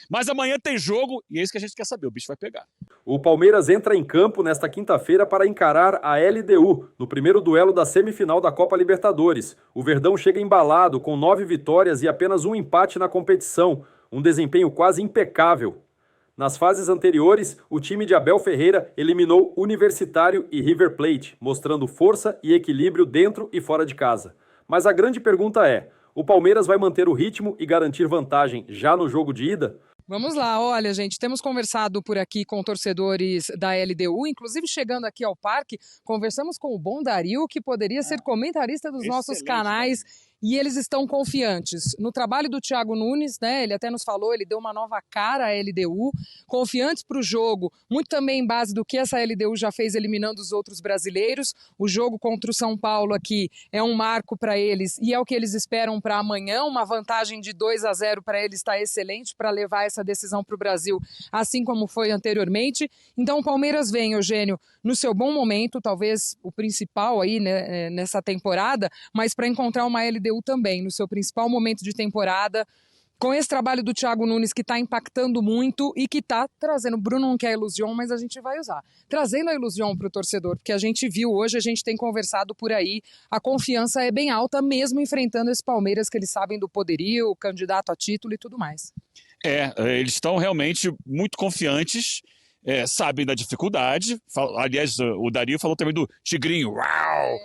Mas amanhã tem jogo e é isso que a gente quer saber, o bicho vai pegar. O Palmeiras entra em campo nesta quinta-feira para encarar a LDU, no primeiro duelo da semifinal da Copa Libertadores. O Verdão chega embalado, com 9 vitórias e apenas um empate na competição, um desempenho quase impecável. Nas fases anteriores, o time de Abel Ferreira eliminou Universitário e River Plate, mostrando força e equilíbrio dentro e fora de casa. Mas a grande pergunta é: o Palmeiras vai manter o ritmo e garantir vantagem já no jogo de ida? Vamos lá, olha, gente, temos conversado por aqui com torcedores da LDU, inclusive chegando aqui ao parque, conversamos com o bom Dario, que poderia ser comentarista dos nossos canais, e eles estão confiantes no trabalho do Thiago Nunes, né? Ele até nos falou, ele deu uma nova cara à LDU, confiantes para o jogo, muito também em base do que essa LDU já fez eliminando os outros brasileiros. O jogo contra o São Paulo aqui é um marco para eles e é o que eles esperam para amanhã, uma vantagem de 2-0 para eles está excelente para levar essa decisão para o Brasil, assim como foi anteriormente. Então o Palmeiras vem, Eugênio, no seu bom momento, talvez o principal aí, né, nessa temporada, mas para encontrar uma LDU também, no seu principal momento de temporada, com esse trabalho do Thiago Nunes que está impactando muito e que está trazendo, Bruno não quer ilusão, mas a gente vai usar, trazendo a ilusão para o torcedor, porque a gente viu hoje, a gente tem conversado por aí, a confiança é bem alta, mesmo enfrentando esse Palmeiras que eles sabem do poderio, candidato a título e tudo mais. Eles estão realmente muito confiantes, sabem da dificuldade. Aliás, o Dario falou também do Tigrinho. Uau!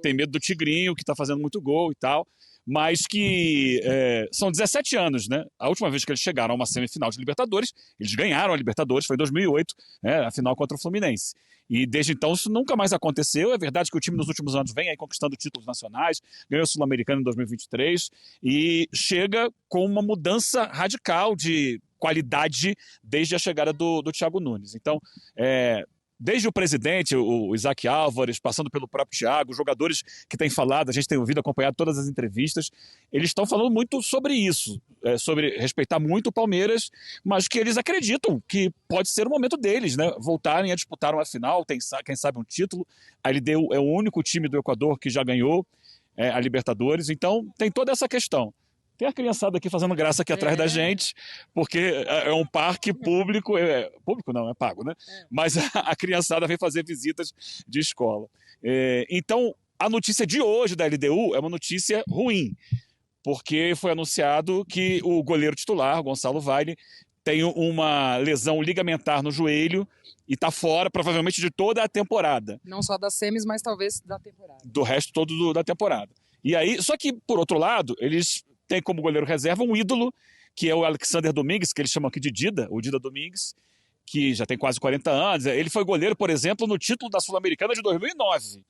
Tem medo do Tigrinho, que está fazendo muito gol e tal. Mas que são 17 anos, né? A última vez que eles chegaram a uma semifinal de Libertadores, eles ganharam a Libertadores, foi em 2008, a final contra o Fluminense. E desde então isso nunca mais aconteceu. É verdade que o time nos últimos anos vem aí conquistando títulos nacionais, ganhou o Sul-Americano em 2023 e chega com uma mudança radical de qualidade desde a chegada do Thiago Nunes. Então, desde o presidente, o Isaac Álvares, passando pelo próprio Thiago, os jogadores que têm falado, a gente tem ouvido, acompanhado todas as entrevistas, eles estão falando muito sobre isso, sobre respeitar muito o Palmeiras, mas que eles acreditam que pode ser o momento deles, né? Voltarem a disputar uma final, quem sabe um título. A LDU é o único time do Equador que já ganhou a Libertadores, então tem toda essa questão. Tem a criançada aqui fazendo graça aqui atrás da gente, porque é um parque público, público não, é pago, né? Mas a criançada vem fazer visitas de escola. Então, a notícia de hoje da LDU é uma notícia ruim, porque foi anunciado que o goleiro titular, Gonçalo Valle, tem uma lesão ligamentar no joelho e está fora, provavelmente, de toda a temporada. Não só das semis, mas talvez da temporada. Do resto todo da temporada. E aí, só que, por outro lado, eles tem como goleiro reserva um ídolo, que é o Alexander Domingues, que eles chamam aqui de Dida, o Dida Domingues, que já tem quase 40 anos. Ele foi goleiro, por exemplo, no título da Sul-Americana de 2009.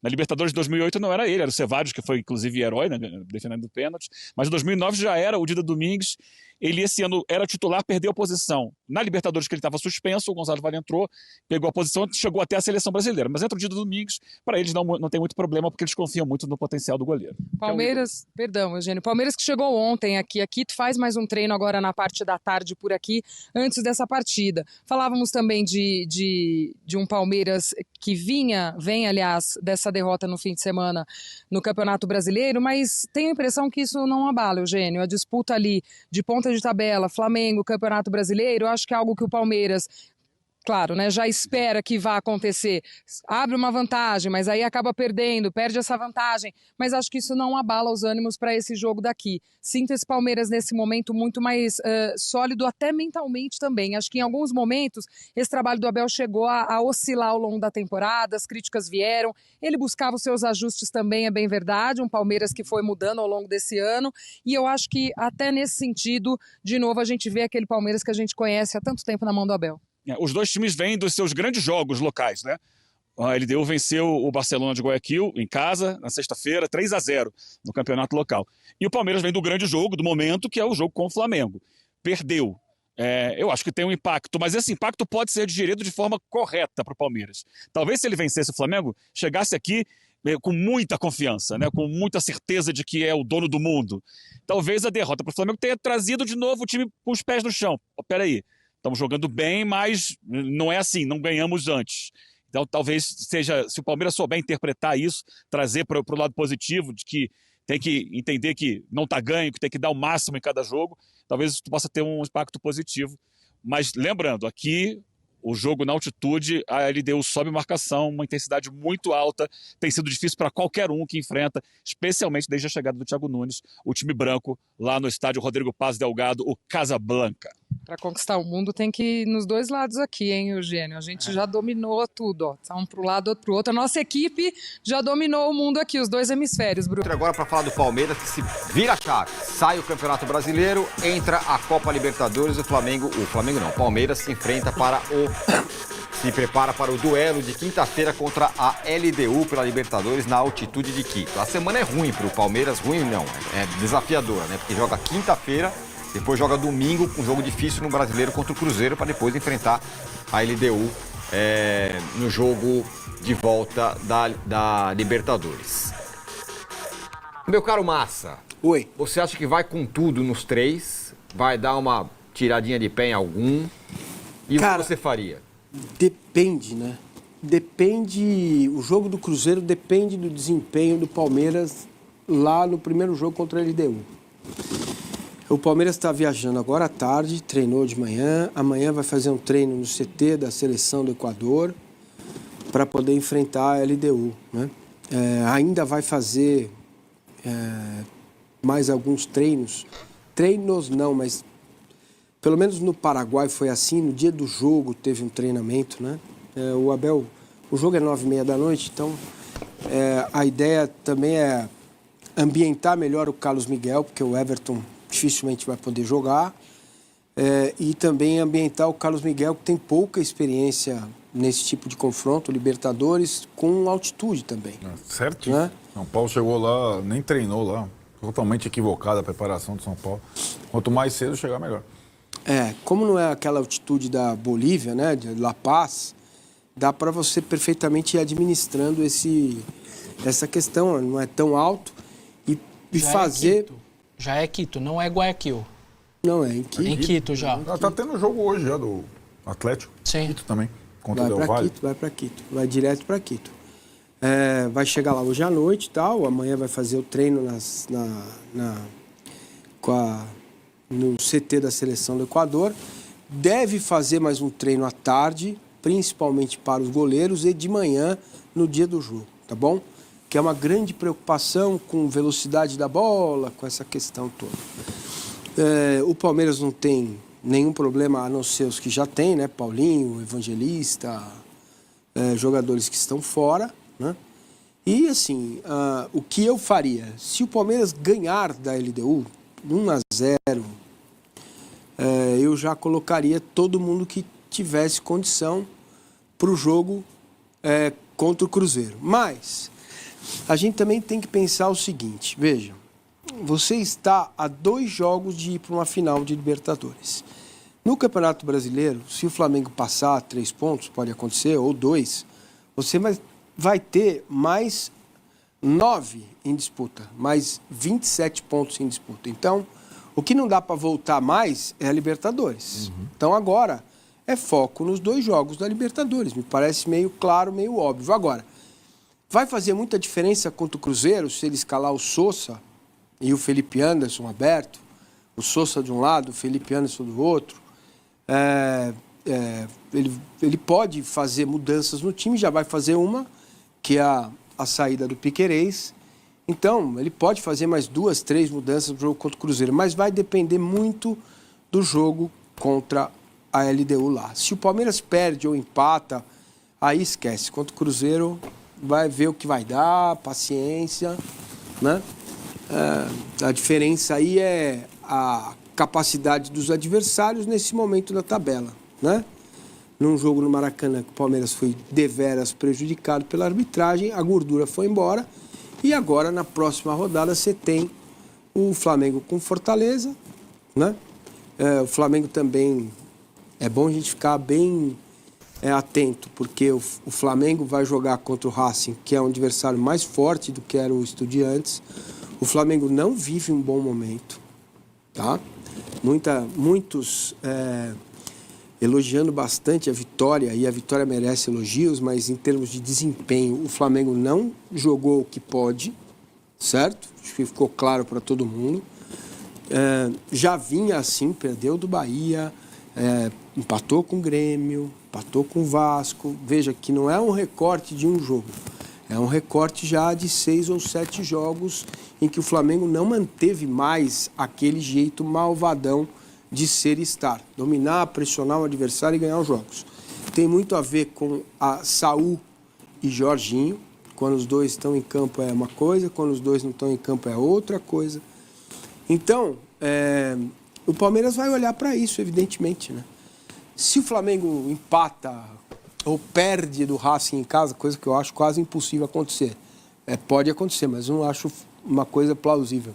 Na Libertadores de 2008 não era ele, era o Cevallos, que foi inclusive herói, né, defendendo o pênalti. Mas em 2009 já era o Dida Domingues. Ele esse ano era titular, perdeu a posição. Na Libertadores que ele estava suspenso, o Gonçalo Valle entrou, pegou a posição e chegou até a seleção brasileira. Mas entra o Dida Domingues, para eles não tem muito problema, porque eles confiam muito no potencial do goleiro. Palmeiras, perdão, Eugênio, Palmeiras que chegou ontem aqui, a Quito faz mais um treino agora na parte da tarde por aqui, antes dessa partida. Falávamos também de um Palmeiras que vem, aliás, dessa derrota no fim de semana no Campeonato Brasileiro, mas tenho a impressão que isso não abala, Eugênio. A disputa ali de ponta de tabela, Flamengo, Campeonato Brasileiro, eu acho que é algo que o Palmeiras, claro, né, já espera que vá acontecer. Abre uma vantagem, mas aí acaba perdendo, perde essa vantagem. Mas acho que isso não abala os ânimos para esse jogo daqui. Sinto esse Palmeiras nesse momento muito mais sólido, até mentalmente também. Acho que em alguns momentos esse trabalho do Abel chegou a oscilar ao longo da temporada, as críticas vieram, ele buscava os seus ajustes também, é bem verdade. Um Palmeiras que foi mudando ao longo desse ano. E eu acho que até nesse sentido, de novo, a gente vê aquele Palmeiras que a gente conhece há tanto tempo na mão do Abel. Os dois times vêm dos seus grandes jogos locais, né? A LDU venceu o Barcelona de Guayaquil em casa, na sexta-feira, 3-0 no campeonato local. E o Palmeiras vem do grande jogo, do momento, que é o jogo com o Flamengo. Perdeu. Eu acho que tem um impacto, mas esse impacto pode ser digerido de forma correta para o Palmeiras. Talvez se ele vencesse o Flamengo, chegasse aqui com muita confiança, né? Com muita certeza de que é o dono do mundo. Talvez a derrota para o Flamengo tenha trazido de novo o time com os pés no chão. Peraí. Estamos jogando bem, mas não é assim, não ganhamos antes. Então talvez seja, se o Palmeiras souber interpretar isso, trazer para o lado positivo de que tem que entender que não está ganho, que tem que dar o máximo em cada jogo, talvez isso possa ter um impacto positivo. Mas lembrando, aqui o jogo na altitude, a LDU sobe marcação, uma intensidade muito alta, tem sido difícil para qualquer um que enfrenta, especialmente desde a chegada do Thiago Nunes, o time branco lá no estádio Rodrigo Paz Delgado, o Casablanca. Para conquistar o mundo tem que ir nos dois lados aqui, hein, Eugênio? A gente já dominou tudo, ó. Tá um pro lado, outro pro outro. A nossa equipe já dominou o mundo aqui, os dois hemisférios, Bruno. Agora para falar do Palmeiras, que se vira a chave. Sai o Campeonato Brasileiro, entra a Copa Libertadores, o Palmeiras se enfrenta se prepara para o duelo de quinta-feira contra a LDU pela Libertadores na altitude de Quito. A semana é ruim para o Palmeiras, é desafiadora, né? Porque joga quinta-feira, depois joga domingo, um jogo difícil no Brasileiro contra o Cruzeiro, para depois enfrentar a LDU no jogo de volta da Libertadores. Meu caro Massa, Oi. Você acha que vai com tudo nos 3? Vai dar uma tiradinha de pé em algum? E Cara, o que você faria? Depende, né? O jogo do Cruzeiro depende do desempenho do Palmeiras lá no primeiro jogo contra a LDU. O Palmeiras está viajando agora à tarde, treinou de manhã. Amanhã vai fazer um treino no CT da seleção do Equador para poder enfrentar a LDU, né? Ainda vai fazer mais alguns treinos. Treinos não, mas pelo menos no Paraguai foi assim. No dia do jogo teve um treinamento, né? O jogo é 9h30 da noite, então a ideia também é ambientar melhor o Carlos Miguel, porque o Everton dificilmente vai poder jogar, e também ambientar o Carlos Miguel, que tem pouca experiência nesse tipo de confronto, Libertadores, com altitude também. Certinho. Né? São Paulo chegou lá, nem treinou lá. Totalmente equivocada a preparação de São Paulo. Quanto mais cedo chegar, melhor. Como não é aquela altitude da Bolívia, né, de La Paz, dá para você perfeitamente ir administrando essa questão, não é tão alto, e fazer... Já é Quito, não é Guayaquil. Não, é em Quito. Em Quito já. Tá tendo jogo hoje já do Atlético. Sim. Quito também, contra o Del Valle. Vai para Quito, vai direto para Quito. Vai chegar lá hoje à noite e tal, amanhã vai fazer o treino no CT da seleção do Equador. Deve fazer mais um treino à tarde, principalmente para os goleiros, e de manhã no dia do jogo, tá bom? Que é uma grande preocupação com velocidade da bola, com essa questão toda. O Palmeiras não tem nenhum problema, a não ser os que já tem, né? Paulinho, Evangelista, jogadores que estão fora, né? E, assim, o que eu faria? Se o Palmeiras ganhar da LDU 1-0, eu já colocaria todo mundo que tivesse condição para o jogo contra o Cruzeiro. Mas a gente também tem que pensar o seguinte, veja, você está a 2 jogos de ir para uma final de Libertadores. No Campeonato Brasileiro, se o Flamengo passar 3 pontos, pode acontecer, ou 2, você vai ter mais 9 em disputa, mais 27 pontos em disputa. Então, o que não dá para voltar mais é a Libertadores. Então, agora, é foco nos 2 jogos da Libertadores. Me parece meio claro, meio óbvio. Agora, vai fazer muita diferença contra o Cruzeiro se ele escalar o Sousa e o Felipe Anderson aberto, o Sousa de um lado, o Felipe Anderson do outro. Ele pode fazer mudanças no time, já vai fazer uma, que é a saída do Piquerez. Então, ele pode fazer mais 2, 3 mudanças no jogo contra o Cruzeiro, mas vai depender muito do jogo contra a LDU lá. Se o Palmeiras perde ou empata, aí esquece. Contra o Cruzeiro, vai ver o que vai dar, paciência, né? A diferença aí é a capacidade dos adversários nesse momento da tabela, né? Num jogo no Maracanã que o Palmeiras foi deveras prejudicado pela arbitragem, a gordura foi embora, e agora na próxima rodada você tem o Flamengo com Fortaleza, né? O Flamengo também, é bom a gente ficar bem atento, porque o Flamengo vai jogar contra o Racing, que é um adversário mais forte do que era o Estudiantes. O Flamengo não vive um bom momento, tá? Muitos elogiando bastante a vitória, e a vitória merece elogios, mas em termos de desempenho, o Flamengo não jogou o que pode, certo? Acho que ficou claro para todo mundo. Já vinha assim, perdeu do Bahia, empatou com o Grêmio, empatou com o Vasco. Veja que não é um recorte de um jogo, é um recorte já de 6 ou 7 jogos em que o Flamengo não manteve mais aquele jeito malvadão de ser e estar. Dominar, pressionar o adversário e ganhar os jogos. Tem muito a ver com a Saúl e Jorginho. Quando os dois estão em campo é uma coisa, quando os dois não estão em campo é outra coisa. Então, o Palmeiras vai olhar para isso, evidentemente, né? Se o Flamengo empata ou perde do Racing em casa, coisa que eu acho quase impossível acontecer. Pode acontecer, mas não acho uma coisa plausível.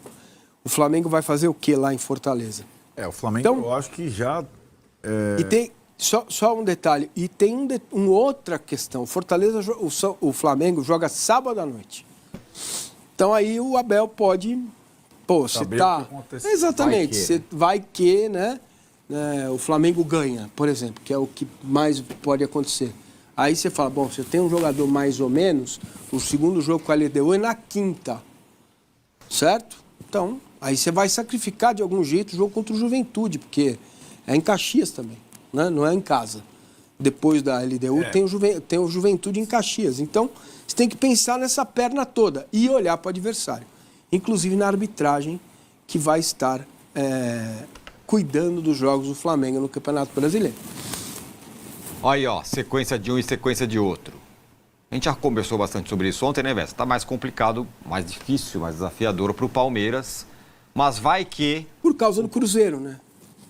O Flamengo vai fazer o que lá em Fortaleza? O Flamengo Então, eu acho que já... E tem só um detalhe, e tem uma outra questão. O Flamengo joga sábado à noite. Então aí o Abel pode... você tá... Exatamente, você vai que, né? O Flamengo ganha, por exemplo, que é o que mais pode acontecer. Aí você fala, bom, você tem um jogador mais ou menos, o segundo jogo com a LDU é na quinta, certo? Então, aí você vai sacrificar de algum jeito o jogo contra o Juventude, porque é em Caxias também, né? Não é em casa. Depois da LDU tem o Juventude em Caxias. Então, você tem que pensar nessa perna toda e olhar para o adversário. Inclusive na arbitragem, que vai estar cuidando dos jogos do Flamengo no Campeonato Brasileiro. Aí, ó, sequência de um e sequência de outro. A gente já conversou bastante sobre isso ontem, né, Vessa? Tá mais complicado, mais difícil, mais desafiador para o Palmeiras. Mas vai que... Por causa do Cruzeiro, né?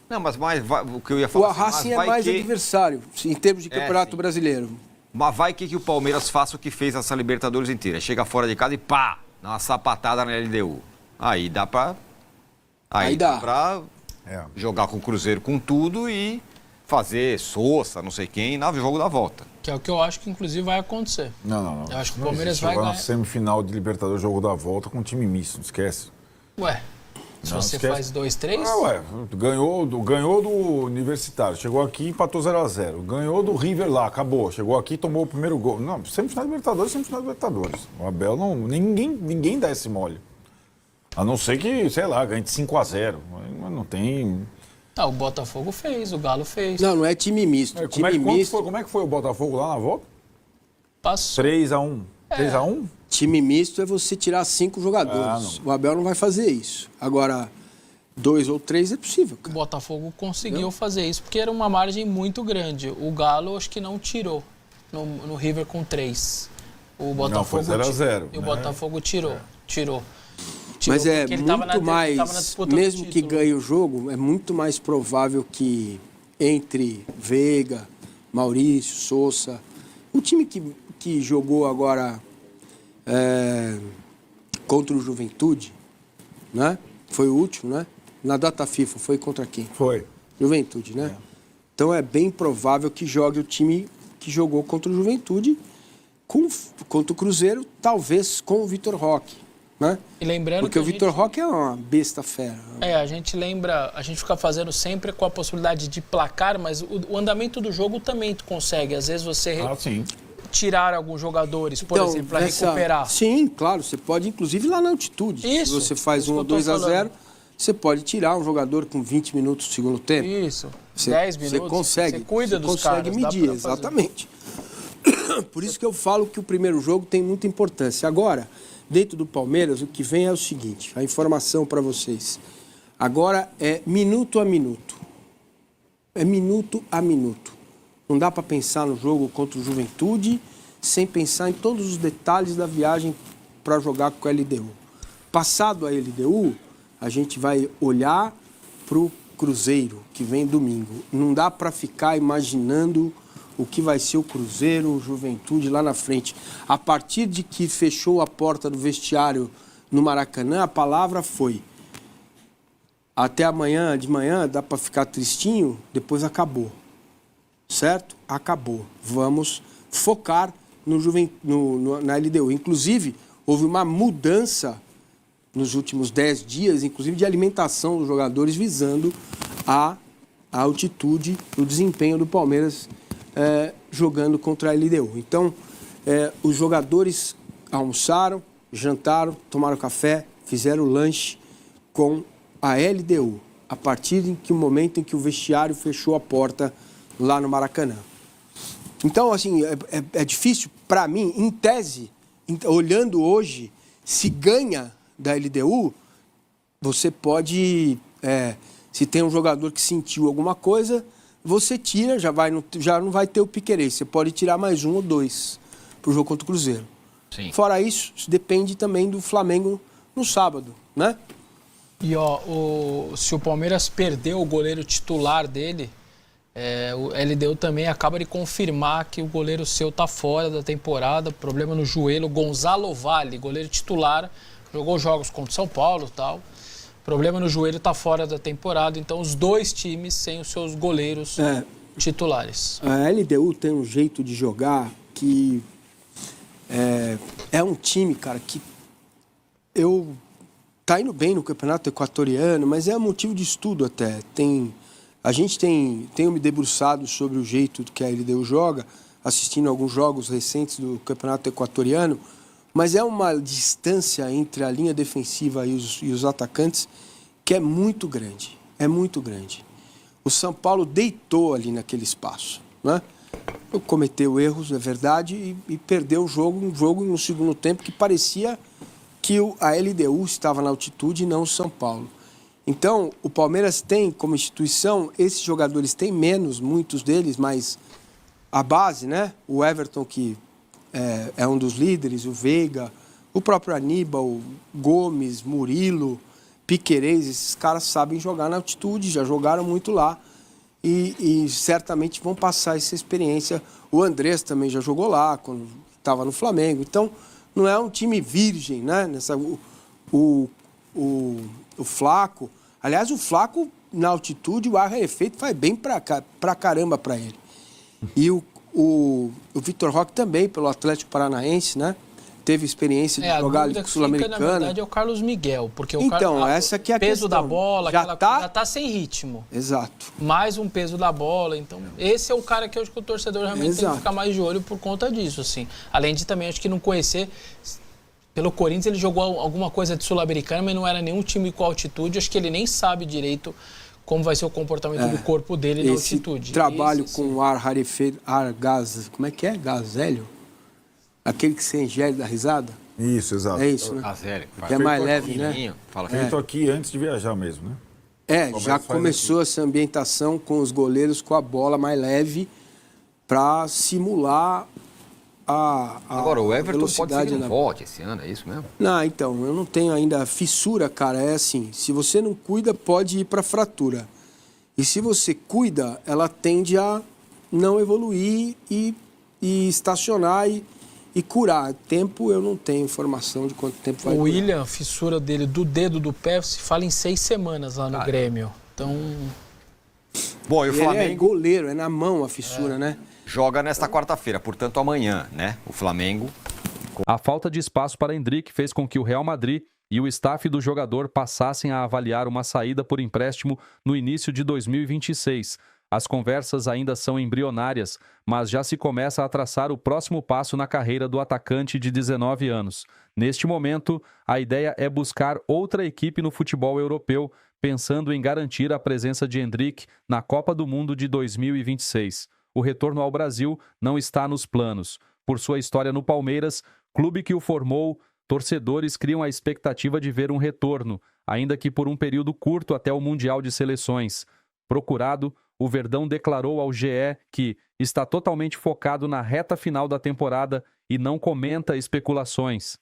Não, mas o que eu ia falar... O Racing é mais adversário, em termos de Campeonato Brasileiro. Mas vai que o Palmeiras faça o que fez essa Libertadores inteira. Chega fora de casa e pá, dá uma sapatada na LDU. Aí dá pra... Aí dá pra jogar com o Cruzeiro com tudo e fazer Sousa, não sei quem, no jogo da volta. Que é o que eu acho que, inclusive, vai acontecer. Não. Eu acho que o Palmeiras vai ganhar. ganhar. Na semifinal de Libertadores, jogo da volta com um time misto, não esquece. Ué, se você faz 2-3... Ganhou do Universitário, chegou aqui e empatou 0-0. Ganhou do River lá, acabou. Chegou aqui e tomou o primeiro gol. Não, semifinal de Libertadores. O Abel não... Ninguém dá esse mole. A não ser que, sei lá, ganhe de 5-0. Mas não tem... O Botafogo fez, o Galo fez. Não é time misto. Como é que foi o Botafogo lá na volta? Passou. 3-1. 3-1? Time misto é você tirar 5 jogadores. O Abel não vai fazer isso. Agora, 2 ou 3 é possível, cara. O Botafogo conseguiu fazer isso porque era uma margem muito grande. O Galo acho que não tirou no River com 3. O Botafogo foi 0-0. E o Botafogo tirou. Mas é muito mais, mesmo que ganhe o jogo, é muito mais provável que entre Veiga, Maurício, Sousa, o time que jogou agora contra o Juventude, né? Foi o último, né? Na data FIFA, foi contra quem? Foi. Juventude, né? Então é bem provável que jogue o time que jogou contra o Juventude, contra o Cruzeiro, talvez com o Vitor Roque. Né? E lembrando porque o Vitor Roque é uma besta fera. A gente lembra, a gente fica fazendo sempre com a possibilidade de placar, mas o andamento do jogo também tu consegue. Às vezes você tirar alguns jogadores, por exemplo, para recuperar. Sim, claro, você pode, inclusive lá na altitude. Isso, se você faz 1 ou 2-0, você pode tirar um jogador com 20 minutos do segundo tempo. Isso, 10 minutos. Você consegue. Você cuida dos caras. Você consegue medir, exatamente. Por isso que eu falo que o primeiro jogo tem muita importância. Agora, dentro do Palmeiras, o que vem é o seguinte, a informação para vocês. Agora é minuto a minuto. É minuto a minuto. Não dá para pensar no jogo contra o Juventude sem pensar em todos os detalhes da viagem para jogar com a LDU. Passado a LDU, a gente vai olhar para o Cruzeiro, que vem domingo. Não dá para ficar imaginando o que vai ser o Cruzeiro, o Juventude lá na frente. A partir de que fechou a porta do vestiário no Maracanã, a palavra foi: até amanhã, de manhã, dá para ficar tristinho, depois acabou. Certo? Acabou. Vamos focar na LDU. Inclusive, houve uma mudança nos últimos 10 dias, inclusive de alimentação dos jogadores, visando a altitude, o desempenho do Palmeiras jogando contra a LDU. Então, os jogadores almoçaram, jantaram, tomaram café, fizeram lanche com a LDU, a partir do momento em que o vestiário fechou a porta lá no Maracanã. Então, assim, é difícil para mim, em tese, olhando hoje, se ganha da LDU, você pode, se tem um jogador que sentiu alguma coisa, você tira, já não vai ter o Piquerez, você pode tirar mais 1 ou 2 para o jogo contra o Cruzeiro. Sim. Fora isso depende também do Flamengo no sábado, né? E se o Palmeiras perdeu o goleiro titular dele, o LDU também acaba de confirmar que o goleiro seu tá fora da temporada, problema no joelho. Gonzalo Valle, goleiro titular, jogou jogos contra o São Paulo e tal. Problema no joelho, tá fora da temporada. Então os 2 times sem os seus goleiros titulares. A LDU tem um jeito de jogar que é um time, cara, que tá indo bem no campeonato equatoriano, mas é motivo de estudo até. A gente tem me debruçado sobre o jeito que a LDU joga, assistindo alguns jogos recentes do campeonato equatoriano, mas é uma distância entre a linha defensiva e os atacantes que é muito grande, O São Paulo deitou ali naquele espaço, né? Cometeu erros, é verdade, e perdeu o jogo, um jogo no segundo tempo que parecia que a LDU estava na altitude e não o São Paulo. Então, o Palmeiras tem, como instituição, esses jogadores têm menos, muitos deles, mas a base, né? O Everton, que é um dos líderes, o Veiga, o próprio Aníbal, Gomes, Murilo, Piquerez, esses caras sabem jogar na altitude, já jogaram muito lá e certamente vão passar essa experiência. O Andrés também já jogou lá, quando estava no Flamengo. Então, não é um time virgem, né? O Flaco... Aliás, o Flaco, na altitude, o ar efeito faz bem pra caramba para ele. E o Vitor Roque também, pelo Atlético Paranaense, né? Teve experiência de jogar ali com o Sul-Americana. Na verdade, é o Carlos Miguel, porque essa aqui é a peso questão. da bola, já tá sem ritmo. Exato. Mais um peso da bola, então esse é o cara que eu acho que o torcedor realmente tem que ficar mais de olho por conta disso, assim. Além de também, acho que não conhecer... Pelo Corinthians ele jogou alguma coisa de Sul-Americana, mas não era nenhum time com altitude. Acho que ele nem sabe direito como vai ser o comportamento do corpo dele na altitude. Trabalho com o ar rarefeito, ar gás, como é que é? Gazélio? Aquele que se ingere da risada? Isso, exato. É isso, né? Gazélio. Que é mais leve, né? Feito aqui antes de viajar mesmo, né? Já começou essa ambientação com os goleiros com a bola mais leve para simular Agora, o Everton pode ser que não na... volte esse ano, é isso mesmo? Não, então, eu não tenho ainda fissura, cara. É assim, se você não cuida, pode ir para fratura. E se você cuida, ela tende a não evoluir e estacionar e curar. Tempo, eu não tenho informação de quanto tempo vai durar. O William, a fissura dele do dedo do pé, se fala em 6 semanas lá no Grêmio. Então... Bom, e o Flamengo... Ele é goleiro, é na mão a fissura, né? Joga nesta quarta-feira, portanto amanhã, né? O Flamengo... A falta de espaço para Endrick fez com que o Real Madrid e o staff do jogador passassem a avaliar uma saída por empréstimo no início de 2026. As conversas ainda são embrionárias, mas já se começa a traçar o próximo passo na carreira do atacante de 19 anos. Neste momento, a ideia é buscar outra equipe no futebol europeu, pensando em garantir a presença de Endrick na Copa do Mundo de 2026. O retorno ao Brasil não está nos planos. Por sua história no Palmeiras, clube que o formou, torcedores criam a expectativa de ver um retorno, ainda que por um período curto até o Mundial de Seleções. Procurado, o Verdão declarou ao GE que está totalmente focado na reta final da temporada e não comenta especulações.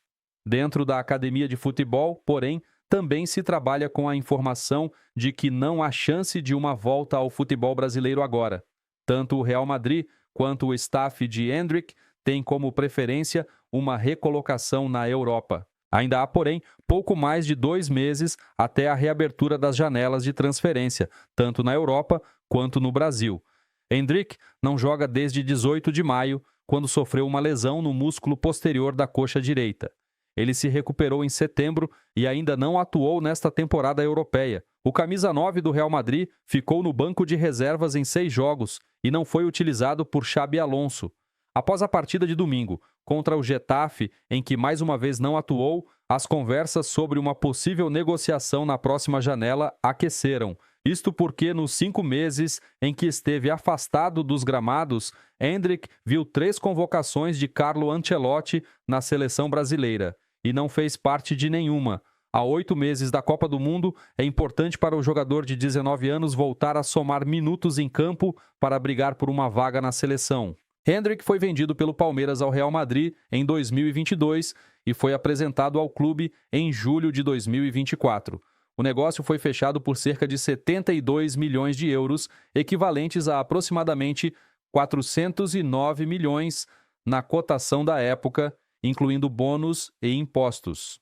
Dentro da academia de futebol, porém, também se trabalha com a informação de que não há chance de uma volta ao futebol brasileiro agora. Tanto o Real Madrid quanto o staff de Endrick têm como preferência uma recolocação na Europa. Ainda há, porém, pouco mais de 2 meses até a reabertura das janelas de transferência, tanto na Europa quanto no Brasil. Endrick não joga desde 18 de maio, quando sofreu uma lesão no músculo posterior da coxa direita. Ele se recuperou em setembro e ainda não atuou nesta temporada europeia. O camisa 9 do Real Madrid ficou no banco de reservas em 6 jogos e não foi utilizado por Xabi Alonso. Após a partida de domingo contra o Getafe, em que mais uma vez não atuou, as conversas sobre uma possível negociação na próxima janela aqueceram. Isto porque nos 5 meses em que esteve afastado dos gramados, Endrick viu 3 convocações de Carlo Ancelotti na seleção brasileira e não fez parte de nenhuma. Há 8 meses da Copa do Mundo, é importante para o jogador de 19 anos voltar a somar minutos em campo para brigar por uma vaga na seleção. Endrick foi vendido pelo Palmeiras ao Real Madrid em 2022 e foi apresentado ao clube em julho de 2024. O negócio foi fechado por cerca de 72 milhões de euros, equivalentes a aproximadamente 409 milhões na cotação da época, incluindo bônus e impostos.